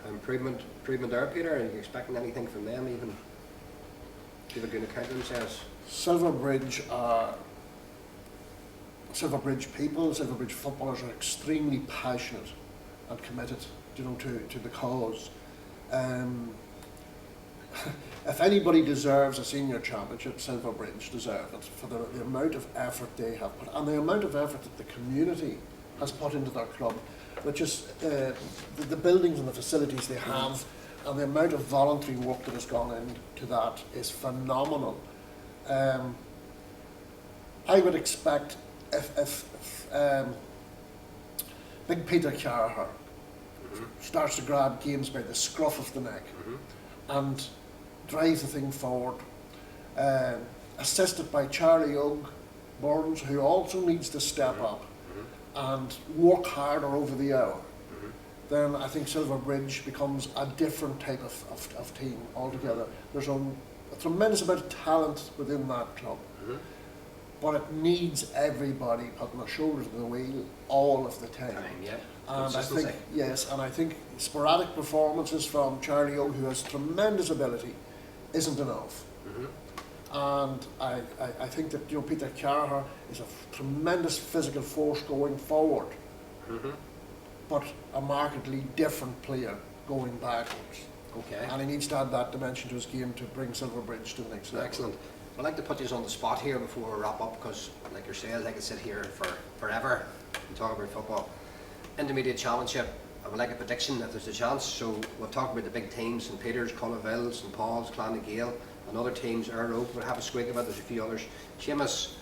Speaker 1: Improvement there, Peter. Are you expecting anything from them, even? Give a good account of themselves.
Speaker 2: Silverbridge people, Silverbridge footballers are extremely passionate and committed, to the cause. If anybody deserves a senior championship, Silverbridge deserve it for the amount of effort they have put, and the amount of effort that the community has put into their club, which is the buildings and the facilities they have, and the amount of voluntary work that has gone into that is phenomenal. I would expect if Big Peter Carraher starts to grab games by the scruff of the neck and drives the thing forward, assisted by Charlie Burns, who also needs to step up and work harder over the hour, then I think Silverbridge becomes a different type of team altogether. There's a tremendous amount of talent within that club, but it needs everybody putting their shoulder to the wheel all of the time.
Speaker 1: Yeah.
Speaker 2: And I think, and I think sporadic performances from Charlie O, who has tremendous ability, isn't enough. And I think that Peter Carraher is a tremendous physical force going forward, but a markedly different player going backwards.
Speaker 1: Okay.
Speaker 2: And he needs to add that dimension to his game to bring Silverbridge to the next level.
Speaker 1: Excellent. I'd like to put you on the spot here before we wrap up, because, like yourselves, I could sit here for forever and talk about football. Intermediate Championship, I would like a prediction if there's a chance. So we've talked about the big teams, St Peters, Cullerville, St Paul's, Clonagale, and other teams, Earl Oak, we'll have a squeak about, there's a few others. Seamus,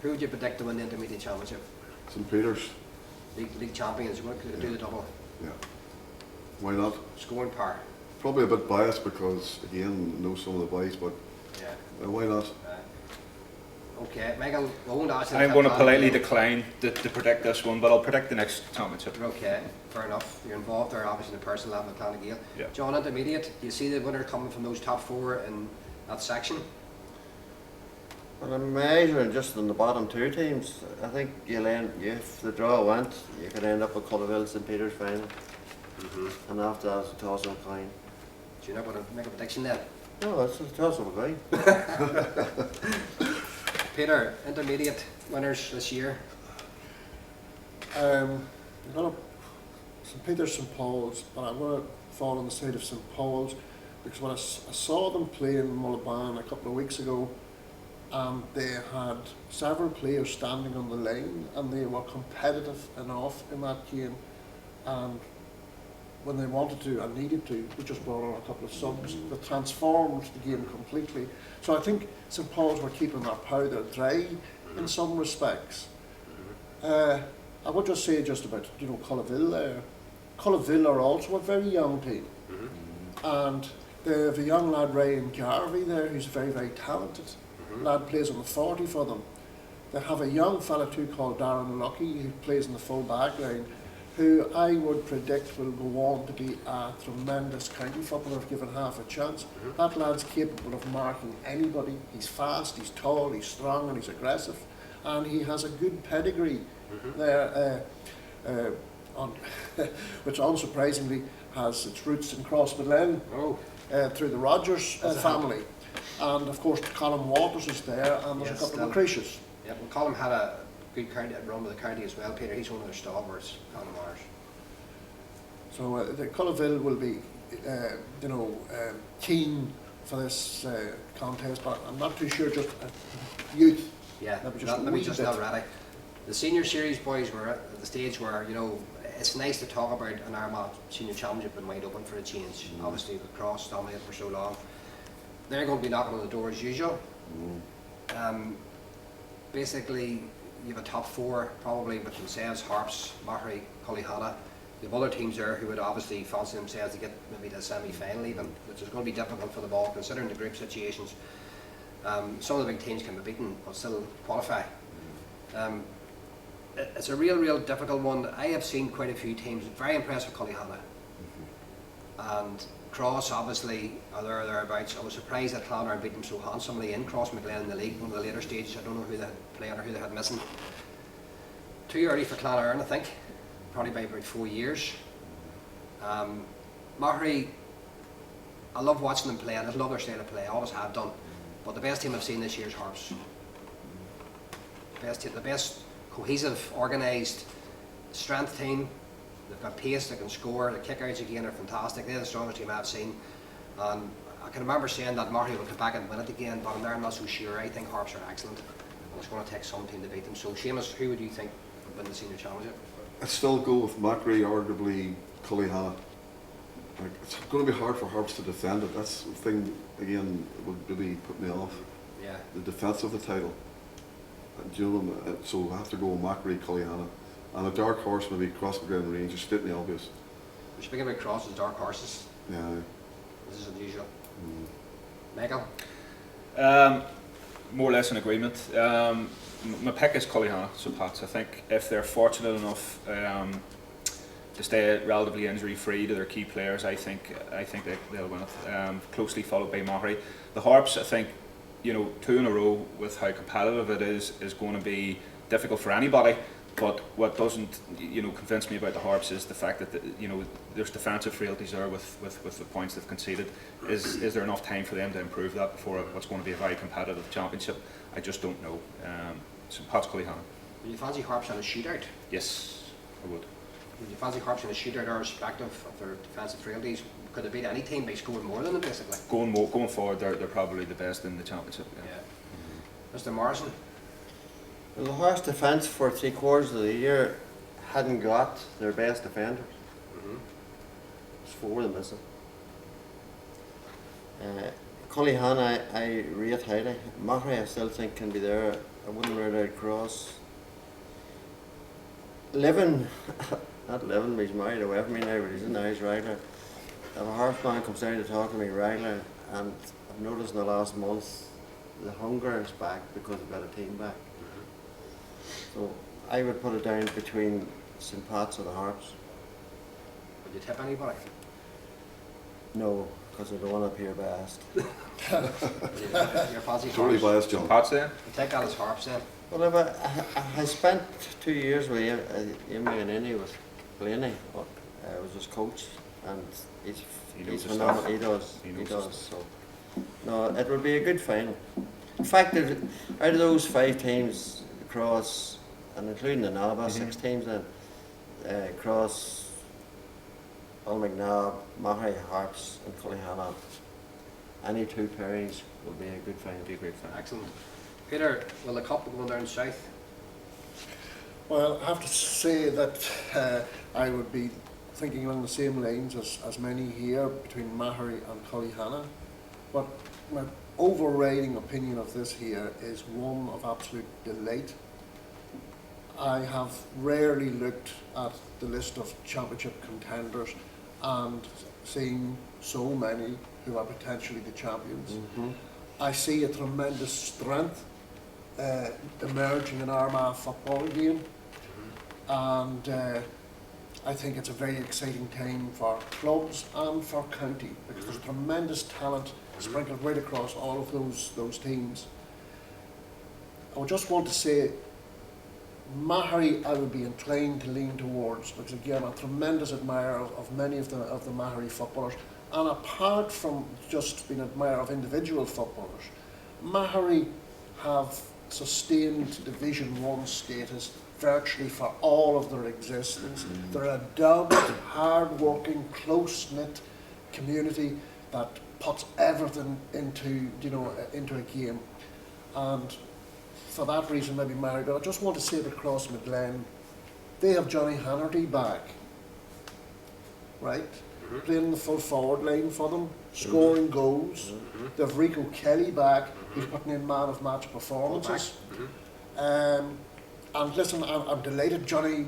Speaker 1: who would you predict to win the Intermediate Championship?
Speaker 4: St Peters.
Speaker 1: League champions, you want to do the double?
Speaker 4: Yeah. Why not?
Speaker 1: Scoring power.
Speaker 4: probably a bit biased because, again, I know some of the boys, but
Speaker 1: Yeah.
Speaker 4: why not?
Speaker 1: Okay, Michael, I won't ask you.
Speaker 5: I'm going to
Speaker 1: plan.
Speaker 5: politely decline to predict this one, but I'll predict the next championship.
Speaker 1: Okay, fair enough. You're involved there, obviously, in the personal level of Clan Gael.
Speaker 5: Yeah.
Speaker 1: John, intermediate, do you see the winner coming from those top four in that section?
Speaker 3: Well, I'm measuring just on the bottom two teams. I think you'll end, if the draw went, you could end up with Cullaville St Peter's final. And after that, it's a toss of a coin.
Speaker 1: Do you not want to make a prediction then?
Speaker 3: No, it's a toss of a coin.
Speaker 1: Peter, intermediate winners this year?
Speaker 2: I'm going to St Peter's, St Paul's, but I'm going to fall on the side of St Paul's because when I saw them play in Mullaban a couple of weeks ago, they had several players standing on the line and they were competitive enough in that game, and when they wanted to and needed to, they just brought on a couple of subs that transformed the game completely. So I think St Paul's were keeping their powder dry in some respects. I would just say just about, Cullaville there. Cullaville are also a very young team. And they have a young lad, Ryan Garvey there, who's very, very talented. Lad plays on the 40 for them. They have a young fella too called Darren Lucky who plays in the full back line, who I would predict will go on to be a tremendous county footballer if given half a chance. That lad's capable of marking anybody. He's fast, he's tall, he's strong and he's aggressive. And he has a good pedigree there, which unsurprisingly has its roots in Crossmaglen through the Rogers family. And of course Colin Waters is there, and there's a couple of Lucretius.
Speaker 1: Yeah, well, Colin had a good run with the county as well, Peter. He's one of their stalwarts, Colin Waters.
Speaker 2: So the Cullaville will be, keen for this contest, but I'm not too sure. Just youth.
Speaker 1: Yeah,
Speaker 2: Let
Speaker 1: let me just not ready. The senior series boys were at the stage where, it's nice to talk about an Armagh Senior Championship and wide open for a change. Obviously, the Cross dominated for so long. They're going to be knocking on the door as usual. Basically, you have a top four probably with themselves, Harps, Mahary, Cullyhanna. You have other teams there who would obviously fancy themselves to get maybe to the semi-final even, which is going to be difficult for the ball considering the group situations. Some of the big teams can be beaten but still qualify. It's a real difficult one. I have seen quite a few teams very impressed with Cullyhanna. And Cross obviously are there or thereabouts. I was surprised that Clonard beat them so handsomely in Crossmaglen in the league, one of the later stages. I don't know who they had playing or who they had missing. Too early for Clonard, I think, probably by about 4 years. Mahary, I love watching them play, and I love their style of play, I always have done. But the best team I've seen this year is Harps. The best cohesive, organised, strength team. They've got pace, they can score, the kick-outs again are fantastic. They're the strongest team I've seen. And I can remember saying that Mahary will come back and win it again, but I'm not so sure. I think Harps are excellent. And it's going to take some team to beat them. So Seamus, who would you think would win the senior championship?
Speaker 4: I'd still go with Macri, arguably Cullyhanna. It's going to be hard for Harps to defend it. That's the thing, again, would really put me off.
Speaker 1: Yeah.
Speaker 4: The defence of the title. So we'll have to go with Macri, Cullyhanna. And a dark horse maybe Crossmaglen Rangers, stating the obvious.
Speaker 1: We're speaking about crosses, dark horses.
Speaker 4: Yeah.
Speaker 1: This is unusual. Michael?
Speaker 5: More or less in agreement. My pick is Cullyhanna, so Pats. I think if they're fortunate enough to stay relatively injury free to their key players, I think they'll win it. Closely followed by Mahary. The Harps, I think, 2 in a row with how competitive it is going to be difficult for anybody. But what doesn't, convince me about the Harps is the fact that there's defensive frailties there with the points they've conceded. Is there enough time for them to improve that before what's going to be a very competitive championship? I just don't know. So Pats Cullyhanna.
Speaker 1: Would you fancy Harps in a shootout?
Speaker 5: Yes, I would.
Speaker 1: Would you fancy Harps in a shootout irrespective of their defensive frailties? Could they beat any team by scoring more than them basically?
Speaker 5: Going forward, they're probably the best in the championship.
Speaker 1: Yeah. Mr. Morrison?
Speaker 3: Well, the Harps defence for 3/4 of the year hadn't got their best defenders. There's 4 of them missing. Cullyhanna I rate highly. Mahary I still think can be there. I wouldn't rule out Cross. Not Levin, he's married away from me now, but he's a nice rider. if a Harps comes down to talk to me regular, and I've noticed in the last month the hunger is back because we've got a team back. So I would put it down between St. Pat's or the Harps.
Speaker 1: Would you tip anybody?
Speaker 3: No, because I don't want to appear biased.
Speaker 1: Your fancy
Speaker 4: Totally
Speaker 1: Harps?
Speaker 4: biased, John.
Speaker 5: Pat's then?
Speaker 1: You take that as Harps then?
Speaker 3: Well, I spent 2 years with Amy and Innie with Blaney. I was his coach, and
Speaker 5: He
Speaker 3: he's
Speaker 5: knows his
Speaker 3: phenomenal.
Speaker 5: stuff.
Speaker 3: He does.
Speaker 5: He
Speaker 3: He
Speaker 5: knows
Speaker 3: does.
Speaker 5: his
Speaker 3: So, no, it will be a good final. In fact, out of those 5 teams across, and including the Naba, 6 teams then, across Balmacnabb, Mahary, Harps, and Cullyhanna, any 2 pairings will be a good final.
Speaker 5: Be a great fan.
Speaker 1: Excellent. Peter, will the cup be going down south?
Speaker 2: Well, I have to say that I would be thinking along the same lines as many here between Mahary and Cullyhanna. But my overriding opinion of this here is one of absolute delight. I have rarely looked at the list of championship contenders and seen so many who are potentially the champions. I see a tremendous strength emerging in Armagh football game, and I think it's a very exciting time for clubs and for county, because there's tremendous talent sprinkled right across all of those teams. I would just want to say Mahary I would be inclined to lean towards, because again I'm a tremendous admirer of many of the Mahary footballers, and apart from just being an admirer of individual footballers, Mahary have sustained Division 1 status virtually for all of their existence. They're a dogged, hard-working, close-knit community that puts everything into a game, and for that reason maybe Mahary. But I just want to say that Cross Midland, they have Johnny Hannerty back, right? Playing the full forward line for them, scoring goals. They have Rico Kelly back, who's putting in man of match performances. And listen, I'm delighted Johnny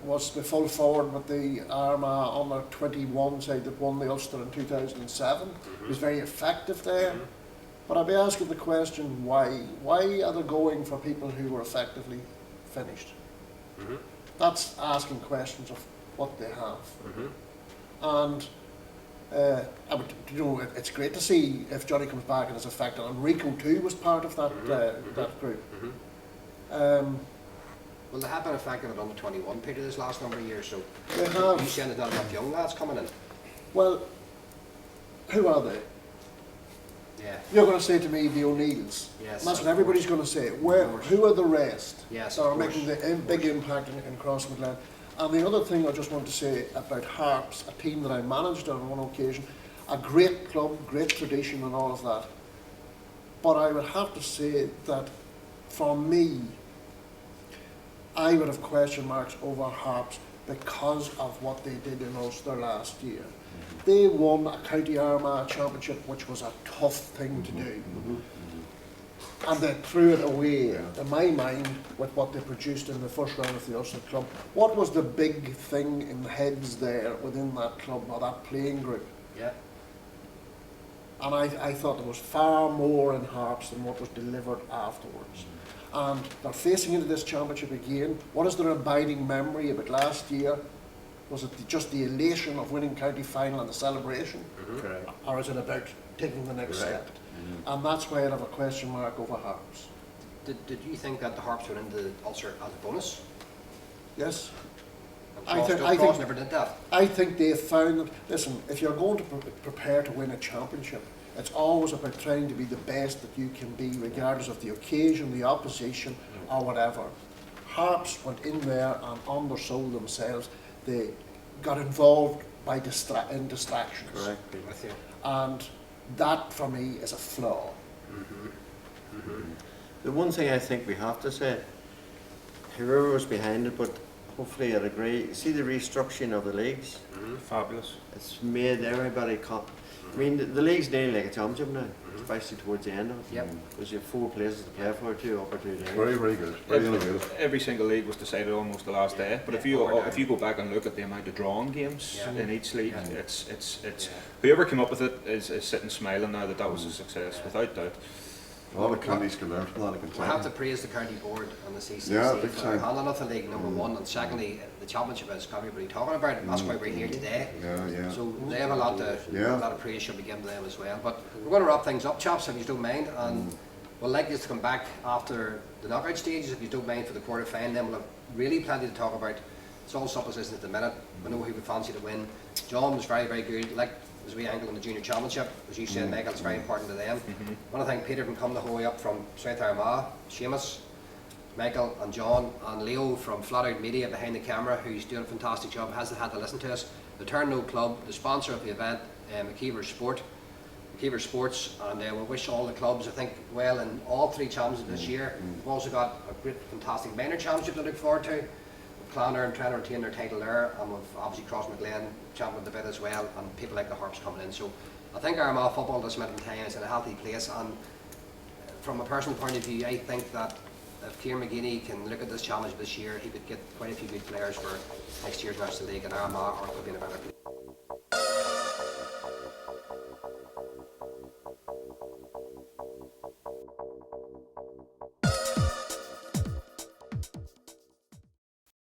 Speaker 2: was the full forward with the Armagh under 21 side that won the Ulster in 2007. He was very effective there. But I'll be asking the question, why? Why are they going for people who were effectively finished? That's asking questions of what they have. And I would, it's great to see if Johnny comes back and is effective. And Rico too was part of that that group.
Speaker 1: Well, they have been effective at under 21, Peter, this last number of years, so
Speaker 2: They have.
Speaker 1: you saying that not enough young lads coming in?
Speaker 2: Well, who are they?
Speaker 1: Yeah.
Speaker 2: You're going to say to me the O'Neills.
Speaker 1: Yes,
Speaker 2: That's
Speaker 1: of
Speaker 2: what everybody's
Speaker 1: course.
Speaker 2: going to say. Where? Who are the rest?
Speaker 1: Yes,
Speaker 2: that
Speaker 1: of
Speaker 2: are
Speaker 1: course,
Speaker 2: making the big impact in Cross Midland. And the other thing I just want to say about Harps, a team that I managed on one occasion, a great club, great tradition and all of that. But I would have to say that for me, I would have question marks over Harps because of what they did in Ulster last year. They won a County Armagh championship, which was a tough thing to do. And they threw it away, in my mind, with what they produced in the first round of the Ulster Club. What was the big thing in the heads there within that club, or that playing group?
Speaker 1: Yeah.
Speaker 2: And I thought there was far more in Harps than what was delivered afterwards. And they're facing into this championship again. What is their abiding memory about last year? Was it just the elation of winning county final and the celebration?
Speaker 3: Correct.
Speaker 2: Or is it about taking the next
Speaker 3: Correct.
Speaker 2: step? And that's why I'd have a question mark over Harps.
Speaker 1: Did you think that the Harps went into the Ulster as a bonus?
Speaker 2: Yes?
Speaker 1: And
Speaker 2: I think-
Speaker 1: Cross never did that.
Speaker 2: I think they found that, listen, if you're going to prepare to win a championship, it's always about trying to be the best that you can be, regardless of the occasion, the opposition, or whatever. Harps went in there and undersold themselves. They got involved by in distractions.
Speaker 3: Correct.
Speaker 1: With you.
Speaker 2: And that, for me, is a flaw.
Speaker 3: The one thing I think we have to say, whoever was behind it, but hopefully I'd agree, see the restructuring of the leagues?
Speaker 5: Fabulous.
Speaker 3: It's made everybody I mean, the league's nearly like a championship now, especially towards the end of it.
Speaker 1: Yep.
Speaker 3: Because you have 4 places to play for, 2 up or 2 down.
Speaker 4: Very, very good. Very innovative.
Speaker 5: Every single league was decided almost the last day. But if you go back and look at the amount of drawn games
Speaker 1: Yeah.
Speaker 5: in each league,
Speaker 1: Yeah.
Speaker 5: it's
Speaker 1: Yeah.
Speaker 5: whoever came up with it is sitting smiling now that was a success, without doubt.
Speaker 4: A lot of counties can learn from that, I can
Speaker 1: We
Speaker 4: tell
Speaker 1: have
Speaker 4: you.
Speaker 1: to praise the county board and the CCC
Speaker 4: Yeah, big
Speaker 1: for
Speaker 4: time.
Speaker 1: handling of the league, number one, and secondly, the championship is everybody talking about it. That's why we're here today.
Speaker 4: Yeah, yeah.
Speaker 1: So they have a lot
Speaker 4: Yeah.
Speaker 1: of praise should be given to them as well. But we're going to wrap things up, chaps, if you don't mind, and we'll like you to come back after the knockout stages, if you don't mind, for the quarter final. Then we'll have really plenty to talk about. It's all supposition at the minute. We know who we fancy to win. John was very, very good. Like as we angle in the junior championship, as you said, Michael, it's very important to them. I want to thank Peter from coming the whole way up from South Armagh, Seamus, Michael and John, and Leo from Flat Out Media behind the camera, who's doing a fantastic job, hasn't had to listen to us. The Turn No Club, the sponsor of the event, McKeever Sports, and we wish all the clubs, I think, well in all 3 championships this year. We've also got a great, fantastic minor championship to look forward to. Clonard trying to retain their title there, and we've obviously Cross McGlen championed a bit as well, and people like the Harps coming in. So I think Armagh football at this minute in time is in a healthy place, and from a personal point of view, I think that if Kieran McGinney can look at this challenge this year, he could get quite a few good players for next year's National League, and Armagh are going to be in a better place.